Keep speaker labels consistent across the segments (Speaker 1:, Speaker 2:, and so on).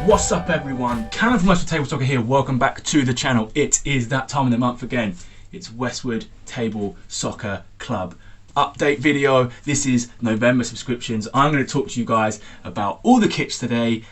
Speaker 1: What's up everyone, Callum from Westwood Table Soccer here, welcome back to the channel. It is that time of the month again. It's Westwood Table Soccer Club update video. This is November subscriptions. I'm going to talk to you guys about all the kits today,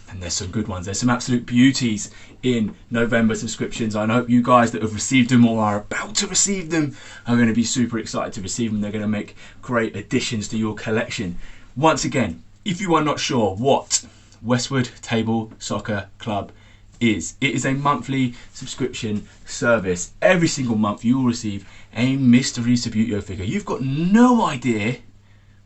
Speaker 1: and there's some good ones. There's some absolute beauties in November subscriptions. I hope you guys that have received them or are about to receive them are going to be super excited to receive them. They're going to make great additions to your collection. Once again, if you are not sure what Westwood Table Soccer Club is, it is a monthly subscription service. Every single month you will receive a mystery Subbuteo figure. You've got no idea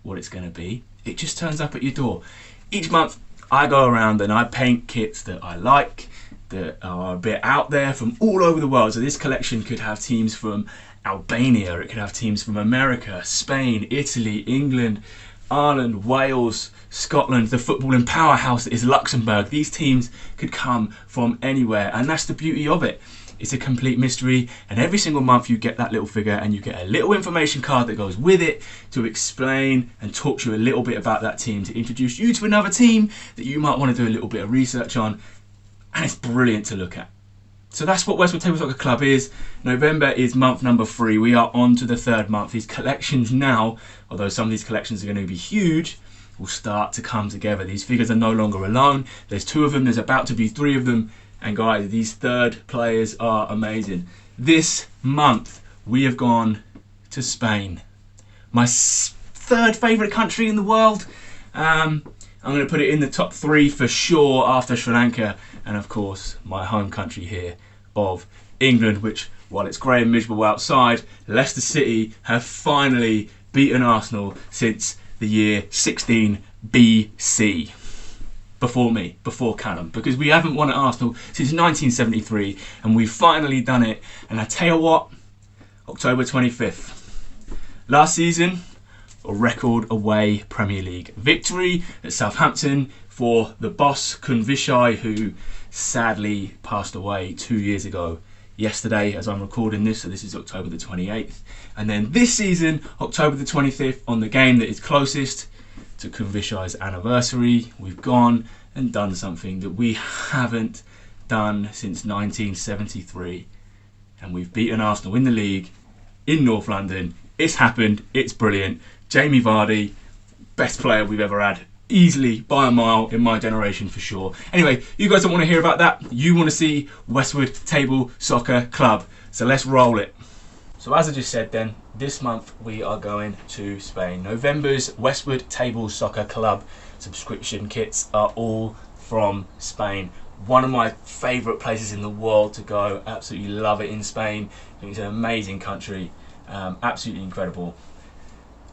Speaker 1: what it's going to be. It just turns up at your door. Each month I go around and I paint kits that I like, that are a bit out there from all over the world. So this collection could have teams from Albania, it could have teams from America, Spain, Italy, England, Ireland, Wales, Scotland, the footballing powerhouse that is Luxembourg. These teams could come from anywhere, and that's the beauty of it. It's a complete mystery, and every single month you get that little figure and you get a little information card that goes with it to explain and talk to you a little bit about that team, to introduce you to another team that you might want to do a little bit of research on, and it's brilliant to look at. So that's what Westwood Table Soccer Club is. November is month number 3. We are on to the 3rd month. These collections now, although some of these collections are going to be huge, will start to come together. These figures are no longer alone. There's 2 of them. There's about to be 3 of them. And guys, these 3rd players are amazing. This month, we have gone to Spain. My 3rd favourite country in the world. I'm going to put it in the top 3 for sure after Sri Lanka. And of course, my home country here of England, which, while it's grey and miserable outside, Leicester City have finally beaten Arsenal since the year 16 BC. Before Callum, because we haven't won at Arsenal since 1973, and we've finally done it. And I tell you what, October 25th. Last season, a record away Premier League victory at Southampton for the boss Kunvishai, who sadly passed away 2 years ago yesterday as I'm recording this, so this is October the 28th. And then this season, October the 25th, on the game that is closest to Kunvishai's anniversary, we've gone and done something that we haven't done since 1973, and we've beaten Arsenal in the league in North London. It's happened, it's brilliant. Jamie Vardy, best player we've ever had, easily by a mile in my generation for sure. Anyway, you guys don't want to hear about that. You want to see Westwood Table Soccer Club. So let's roll it. So as I just said then, this month we are going to Spain. November's Westwood Table Soccer Club subscription kits are all from Spain. One of my favourite places in the world to go. Absolutely love it in Spain. I think it's an amazing country. Absolutely incredible.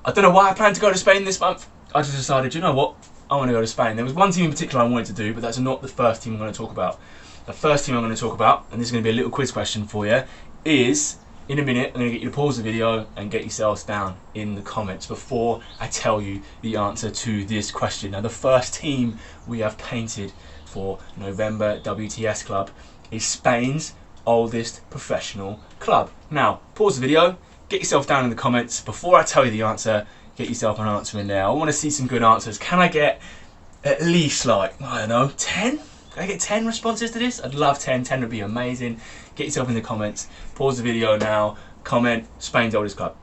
Speaker 1: I don't know why I planned to go to Spain this month. I just decided, you know what, I want to go to Spain. There was one team in particular I wanted to do, but that's not the first team I'm going to talk about. The first team I'm going to talk about, and this is going to be a little quiz question for you, is, in a minute, I'm going to get you to pause the video and get yourselves down in the comments before I tell you the answer to this question. Now, the first team we have painted for November WTS Club is Spain's oldest professional club. Now, pause the video, get yourself down in the comments. Before I tell you the answer, get yourself an answer in there. I want to see some good answers. Can I get at least, like, I don't know, 10? Can I get 10 responses to this? I'd love 10. 10 would be amazing. Get yourself in the comments. Pause the video now. Comment Spain's oldest club.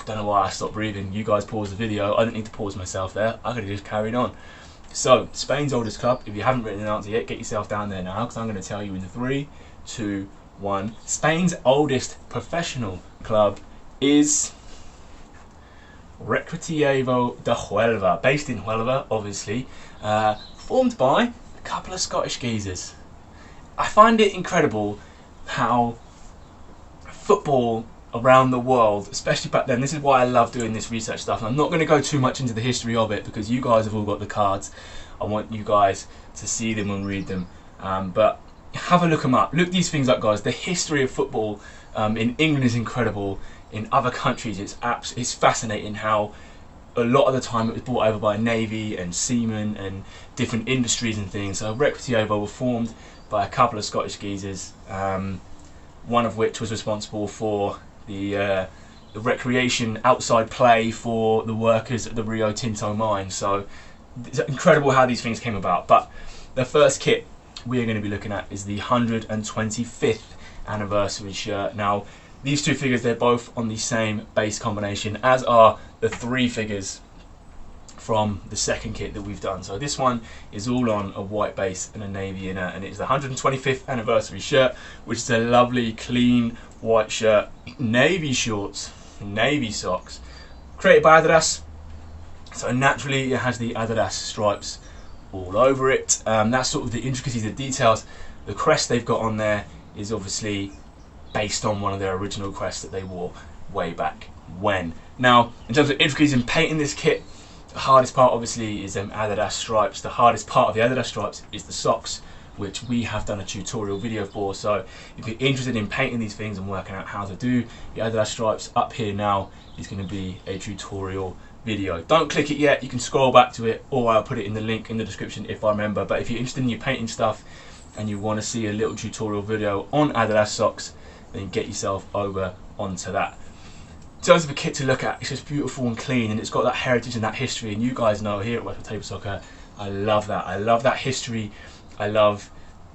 Speaker 1: Don't know why I stopped breathing. You guys pause the video. I didn't need to pause myself there. I could have just carried on. So, Spain's oldest club. If you haven't written an answer yet, get yourself down there now, because I'm going to tell you in 3, 2, 1. Spain's oldest professional club is Recreativo de Huelva, based in Huelva, obviously, formed by a couple of Scottish geezers. I find it incredible how football around the world, especially back then, this is why I love doing this research stuff, and I'm not going to go too much into the history of it because you guys have all got the cards. I want you guys to see them and read them, but have a look them up. Look these things up, guys. The history of football in England is incredible. In other countries, it's fascinating how a lot of the time it was brought over by navy and seamen and different industries and things. So Recreativo were formed by a couple of Scottish geezers, one of which was responsible for the the recreation outside play for the workers at the Rio Tinto mine. So it's incredible how these things came about. But the first kit we are going to be looking at is the 125th anniversary shirt. Now these two figures, they're both on the same base combination, as are the three figures from the second kit that we've done. So this one is all on a white base and a navy inner, and it's the 125th anniversary shirt, which is a lovely clean white shirt, navy shorts, navy socks, created by Adidas. So naturally it has the Adidas stripes all over it. That's sort of the intricacies, the details. The crest they've got on there is obviously based on one of their original crests that they wore way back when. Now, in terms of intricacies in painting this kit, the hardest part obviously is them Adidas stripes. The hardest part of the Adidas stripes is the socks, which we have done a tutorial video for. So if you're interested in painting these things and working out how to do the Adidas stripes, up here now is going to be a tutorial video. Don't click it yet, you can scroll back to it, or I'll put it in the link in the description if I remember. But if you're interested in your painting stuff and you want to see a little tutorial video on Adidas socks, then get yourself over onto that. In terms of a kit to look at, it's just beautiful and clean, and it's got that heritage and that history, and you guys know here at Westwood Table Soccer, I love that. I love that history. I love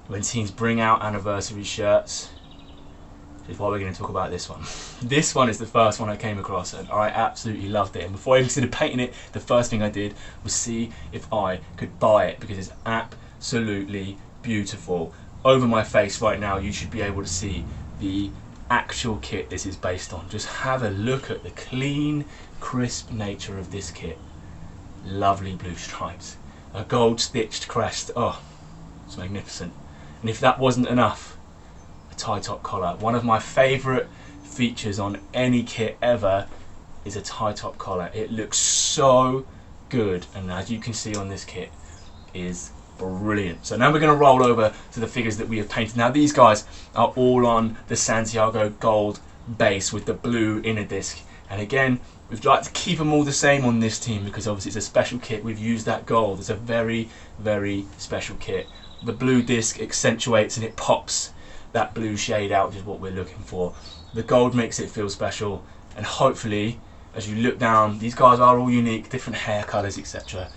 Speaker 1: when teams bring out anniversary shirts. Which is why we're going to talk about this one. This one is the first one I came across, and I absolutely loved it. And before I even considered painting it, the first thing I did was see if I could buy it, because it's absolutely beautiful. Over my face right now, you should be able to see the actual kit this is based on. Just have a look at the clean, crisp nature of this kit. Lovely blue stripes, a gold stitched crest. Oh, it's magnificent. And if that wasn't enough, a tie top collar. One of my favourite features on any kit ever is a tie top collar. It looks so good, and as you can see on this kit, is brilliant. So now we're going to roll over to the figures that we have painted. Now these guys are all on the Santiago gold base with the blue inner disc, and again we've liked to keep them all the same on this team because obviously it's a special kit. We've used that gold. It's a very, very special kit. The blue disc accentuates and it pops that blue shade out, which is what we're looking for. The gold makes it feel special, and hopefully as you look down, these guys are all unique, different hair colours, etc.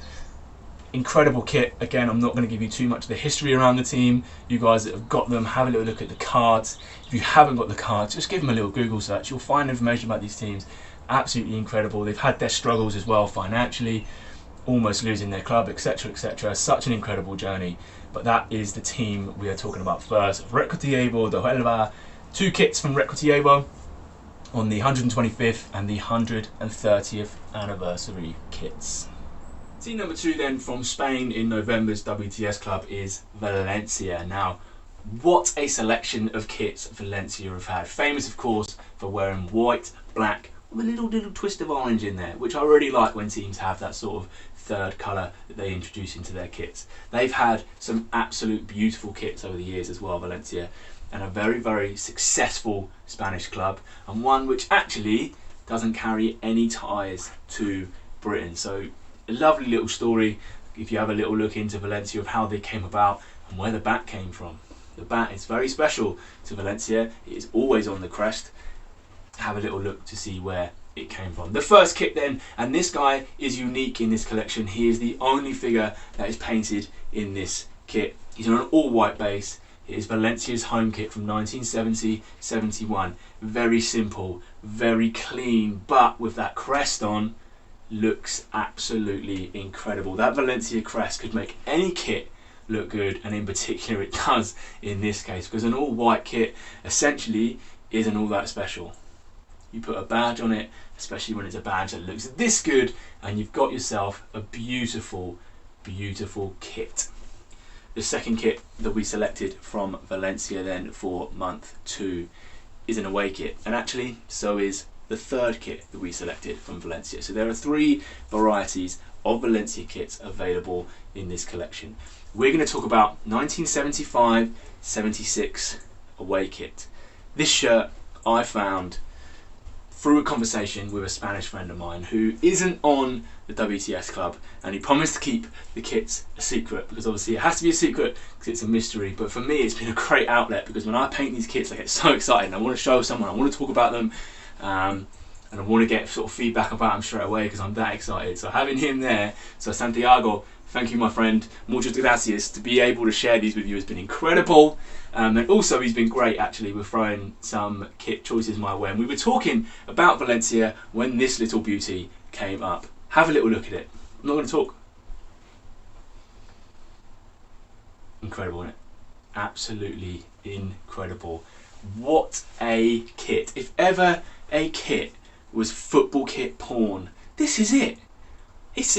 Speaker 1: Incredible kit. Again, I'm not going to give you too much of the history around the team. You guys that have got them, have a little look at the cards. If you haven't got the cards, just give them a little Google search. You'll find information about these teams. Absolutely incredible. They've had their struggles as well financially, almost losing their club, etc, etc. Such an incredible journey. But that is the team we are talking about first. Recreativo de Huelva. Two kits from Recreativo on the 125th and the 130th anniversary kits. Team number two then from Spain in November's WTS club is Valencia. Now, what a selection of kits Valencia have had. Famous, of course, for wearing white, black, with a little twist of orange in there, which I really like when teams have that sort of third colour that they introduce into their kits. They've had some absolute beautiful kits over the years as well, Valencia, and a very, very successful Spanish club, and one which actually doesn't carry any ties to Britain. So a lovely little story if you have a little look into Valencia of how they came about and where the bat came from. The bat is very special to Valencia. It is always on the crest. Have a little look to see where it came from. The first kit then, and this guy is unique in this collection. He is the only figure that is painted in this kit. He's on an all white base. It is Valencia's home kit from 1970-71. Very simple, very clean, but with that crest on, looks absolutely incredible. That Valencia crest could make any kit look good, and in particular it does in this case, because an all white kit essentially isn't all that special. You put a badge on it, especially when it's a badge that looks this good, and you've got yourself a beautiful, beautiful kit. The second kit that we selected from Valencia then for month 2 is an away kit, and actually so is the third kit that we selected from Valencia. So there are 3 varieties of Valencia kits available in this collection. We're going to talk about 1975-76 away kit. This shirt I found through a conversation with a Spanish friend of mine who isn't on the WTS club, and he promised to keep the kits a secret, because obviously it has to be a secret because it's a mystery. But for me, it's been a great outlet, because when I paint these kits I get so excited and I want to show someone, I want to talk about them. And and I want to get sort of feedback about him straight away because I'm that excited. So having him there, so Santiago, thank you my friend, muchas gracias, to be able to share these with you has been incredible. And also he's been great actually with throwing some kit choices my way. And we were talking about Valencia when this little beauty came up. Have a little look at it. I'm not going to talk. Incredible, isn't it? Absolutely incredible. What a kit. If ever a kit was football kit porn, this is it. It's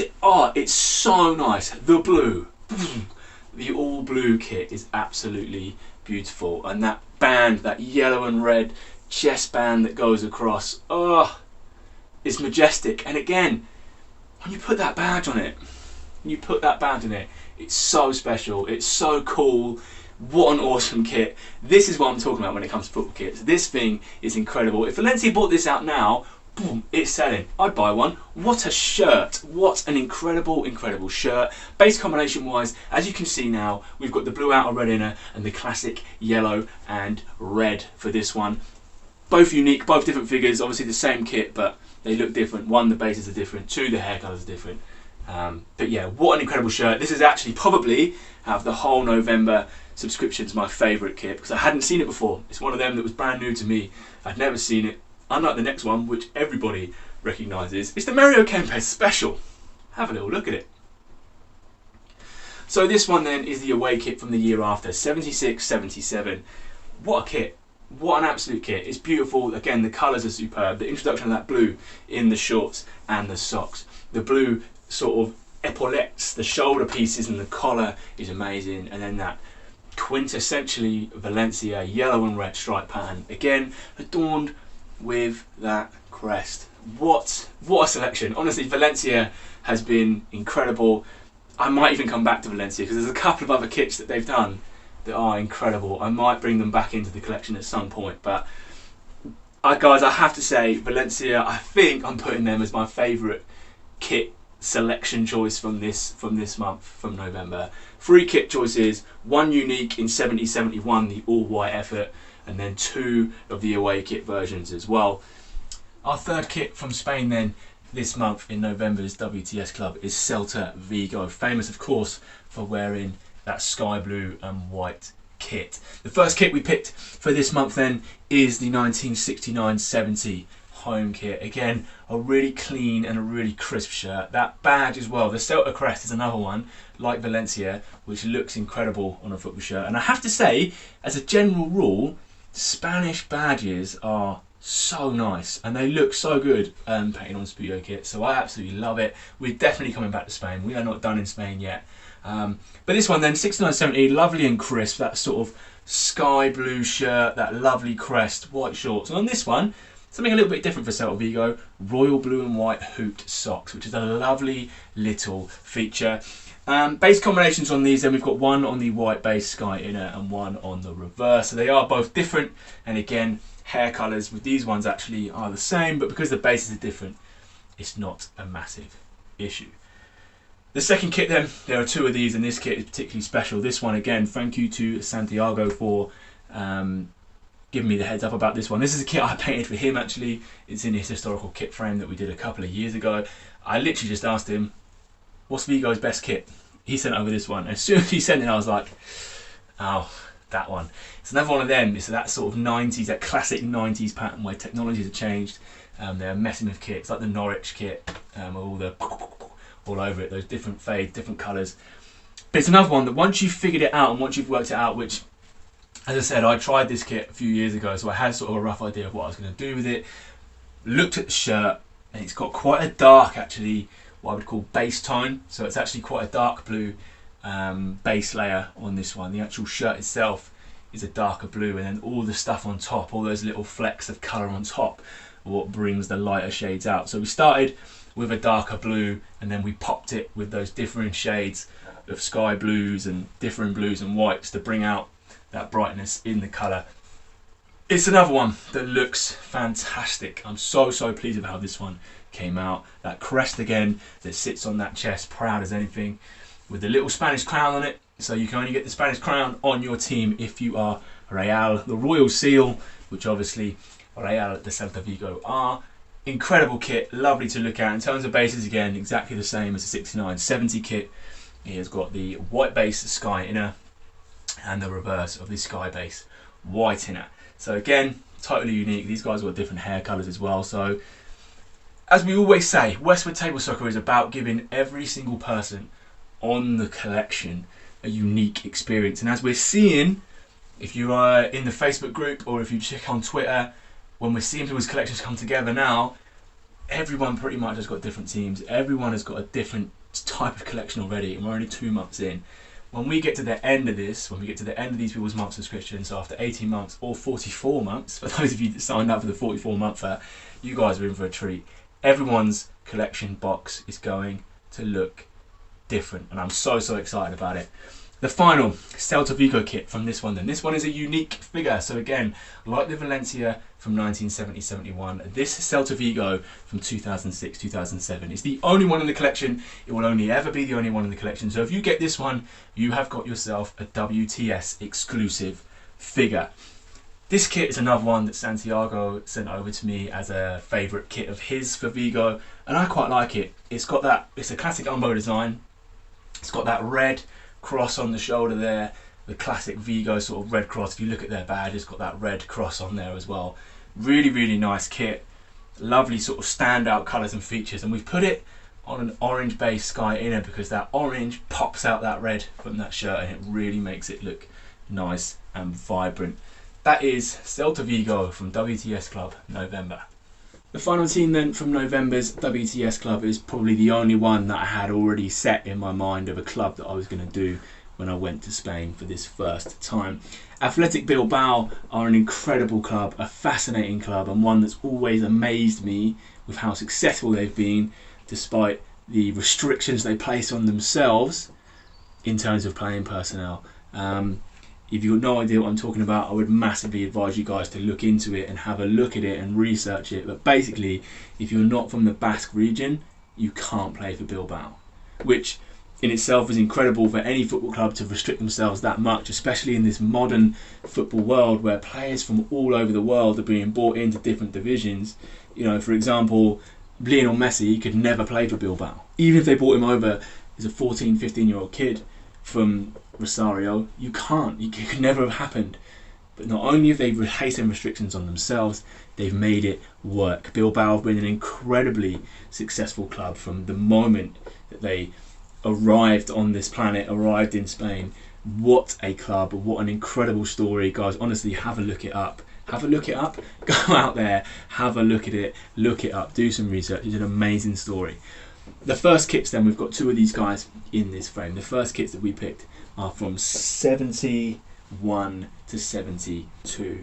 Speaker 1: so nice. The blue, the all blue kit is absolutely beautiful, and that band, that yellow and red chest band that goes across, it's majestic. And again, when you put that badge on it, it's so special, it's so cool. What an awesome kit. This is what I'm talking about when it comes to football kits. This thing is incredible. If Valencia bought this out now, boom, it's selling. I'd buy one. What a shirt. What an incredible, incredible shirt. Base combination wise, as you can see now, we've got the blue outer red inner and the classic yellow and red for this one. Both unique, both different figures, obviously the same kit, but they look different. One, the bases are different. Two, the hair colours are different. But yeah, what an incredible shirt. This is actually probably, out of the whole November subscriptions, my favourite kit because I hadn't seen it before. It's one of them that was brand new to me. I'd never seen it. Unlike the next one, which everybody recognises, it's the Mario Kempes special. Have a little look at it. So this one then is the away kit from the year after, 76-77. What a kit. What an absolute kit. It's beautiful. Again, the colours are superb. The introduction of that blue in the shorts and the socks. The blue sort of epaulettes, the shoulder pieces and the collar is amazing. And then that quintessentially Valencia yellow and red stripe pattern. Again, adorned with that crest. What a selection. Honestly, Valencia has been incredible. I might even come back to Valencia because there's a couple of other kits that they've done that are incredible. I might bring them back into the collection at some point, but guys, I have to say Valencia, I think I'm putting them as my favourite kit selection choice from this month, from November. 3 kit choices, 1 unique in 70-71, the all white effort, and then 2 of the away kit versions as well. Our third kit from Spain then this month in November's WTS Club is Celta Vigo, famous of course for wearing that sky blue and white kit. The first kit we picked for this month then is the 1969-70 home kit. Again, a really clean and a really crisp shirt. That badge as well, the Celta crest is another one like Valencia which looks incredible on a football shirt. And I have to say, as a general rule, Spanish badges are so nice and they look so good painted on Subbuteo kit, so I absolutely love it. We're definitely coming back to Spain. We are not done in Spain yet. But this one then, 69-70, lovely and crisp, that sort of sky blue shirt, that lovely crest, white shorts. And on this one, something a little bit different for Celta Vigo, royal blue and white hooped socks, which is a lovely little feature. Base combinations on these, then we've got one on the white base sky inner and one on the reverse. So they are both different, and again, hair colours with these ones actually are the same, but because the bases are different, it's not a massive issue. The second kit then, there are 2 of these, and this kit is particularly special. This one, again, thank you to Santiago for giving me the heads up about this one. This is a kit I painted for him actually. It's in his historical kit frame that we did a couple of years ago. I literally just asked him, what's Vigo's best kit? He sent over this one. As soon as he sent it, I was like, oh, that one. It's another one of them. It's that sort of 90s, that classic 90s pattern where technologies have changed. They're messing with kits, like the Norwich kit, all over it, those different fades, different colours. But it's another one that once you've figured it out and once you've worked it out, which, as I said, I tried this kit a few years ago, so I had sort of a rough idea of what I was going to do with it. Looked at the shirt, and it's got quite a dark, actually, what I would call base tone. So it's actually quite a dark blue base layer on this one. The actual shirt itself is a darker blue, and then all the stuff on top, all those little flecks of colour on top, are what brings the lighter shades out. So we started with a darker blue, and then we popped it with those different shades of sky blues and different blues and whites to bring out that brightness in the colour. It's another one that looks fantastic. I'm so pleased with how this one came out. That crest again that sits on that chest, proud as anything, with the little Spanish crown on it. So you can only get the Spanish crown on your team if you are Real. The royal seal, which obviously Real de Celta Vigo are, incredible kit, lovely to look at. In terms of bases, again, exactly the same as the 69-70 kit. It has got the white base sky inner and the reverse of the sky base white inner. So again, totally unique. These guys got different hair colours as well. So as we always say, Westwood Table Soccer is about giving every single person on the collection a unique experience. And as we're seeing, if you are in the Facebook group or if you check on Twitter, when we're seeing people's collections come together now, everyone pretty much has got different teams. Everyone has got a different type of collection already, and we're only 2 months in. When we get to the end of this, when we get to the end of these people's month subscriptions after 18 months or 44 months, for those of you that signed up for the 44-monther, you guys are in for a treat. Everyone's collection box is going to look different, and I'm so excited about it. The final Celta Vigo kit from this one then. This one is a unique figure. So again, like the Valencia from 1970-71, this Celta Vigo from 2006-2007 is the only one in the collection. It will only ever be the only one in the collection. So if you get this one, you have got yourself a WTS exclusive figure. This kit is another one that Santiago sent over to me as a favourite kit of his for Vigo, and I quite like it. It's got that, it's a classic Umbo design. It's got that red cross on the shoulder there, the classic Vigo sort of red cross. If you look at their badge, it's got that red cross on there as well. Really nice kit. Lovely sort of standout colours and features, and we've put it on an orange base sky inner because that orange pops out that red from that shirt and it really makes it look nice and vibrant. That is Celta Vigo from WTS Club November. The final team then from November's WTS Club is probably the only one that I had already set in my mind of a club that I was going to do when I went to Spain for this first time. Athletic Bilbao are an incredible club, a fascinating club, and one that's always amazed me with how successful they've been despite the restrictions they place on themselves in terms of playing personnel. If you've got no idea what I'm talking about, I would massively advise you guys to look into it and have a look at it and research it. But basically, if you're not from the Basque region, you can't play for Bilbao, which in itself is incredible for any football club to restrict themselves that much, especially in this modern football world where players from all over the world are being brought into different divisions. You know, for example, Lionel Messi could never play for Bilbao. Even if they brought him over as a 14, 15-year-old kid from Rosario, you can't. It could never have happened. But not only have they placed restrictions on themselves, they've made it work. Bilbao have been an incredibly successful club from the moment that they arrived on this planet, arrived in Spain. What a club, what an incredible story. Guys, honestly, have a look it up. Have a look it up. Go out there, have a look at it, look it up, do some research. It's an amazing story. The first kits then, we've got two of these guys in this frame. The first kits that we picked are from 71 to 72.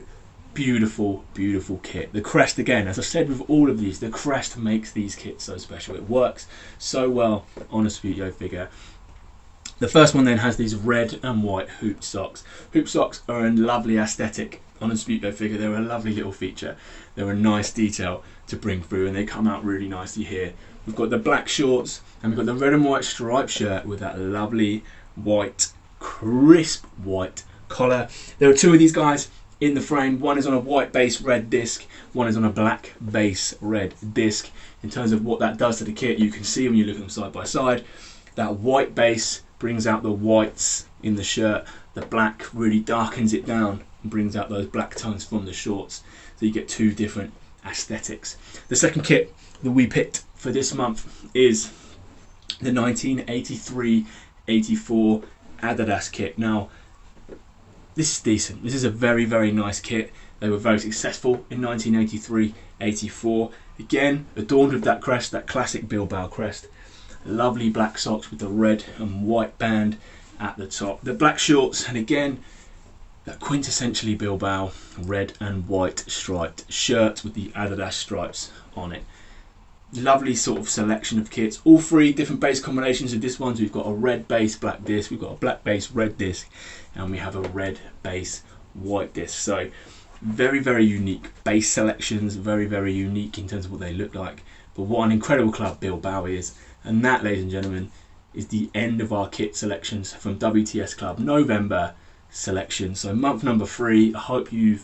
Speaker 1: Beautiful kit. The crest, again, as I said with all of these, the crest makes these kits so special. It works so well on a Subbuteo figure. The first one then has these red and white hoop socks. Hoop socks are a lovely aesthetic on a Subbuteo figure. They're a lovely little feature. They're a nice detail to bring through, and they come out really nicely here. We've got the black shorts, and we've got the red and white striped shirt with that lovely white, crisp white collar. There are two of these guys in the frame. One is on a white base red disc, one is on a black base red disc. In terms of what that does to the kit, you can see when you look at them side by side, that white base brings out the whites in the shirt, the black really darkens it down and brings out those black tones from the shorts, so you get two different aesthetics. The second kit that we picked for this month is the 1983-84 Adidas kit. Now, this is decent. This is a very nice kit. They were very successful in 1983-84. Again, adorned with that crest, that classic Bilbao crest. Lovely black socks with the red and white band at the top. The black shorts, and again, that quintessentially Bilbao red and white striped shirt with the Adidas stripes on it. Lovely sort of selection of kits. All three different base combinations of this one. So we've got a red base black disc, we've got a black base red disc, and we have a red base white disc. So very unique base selections, very unique in terms of what they look like. But what an incredible club Bilbao is. And that, ladies and gentlemen, is the end of our kit selections from WTS Club November selection. So month number 3. I hope you've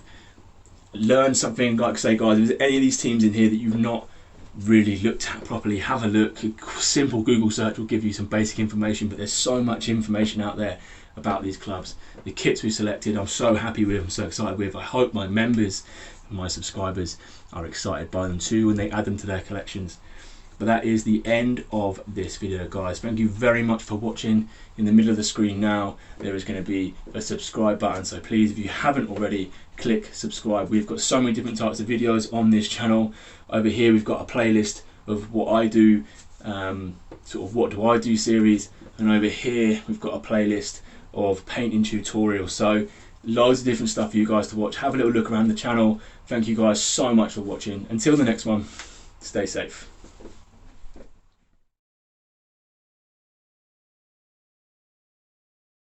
Speaker 1: learned something. Like I say, guys, if there's any of these teams in here that you've not really looked at properly, have a look. A simple Google search will give you some basic information, but there's so much information out there about these clubs. The kits we selected, I'm so happy with, I'm so excited with. I hope my members and my subscribers are excited by them too when they add them to their collections. But that is the end of this video, guys. Thank you very much for watching. In the middle of the screen now, there is going to be a subscribe button. So please, if you haven't already, click subscribe. We've got so many different types of videos on this channel. Over here, we've got a playlist of what I do, sort of what do I do series. And over here, we've got a playlist of painting tutorials. So loads of different stuff for you guys to watch. Have a little look around the channel. Thank you guys so much for watching. Until the next one, stay safe.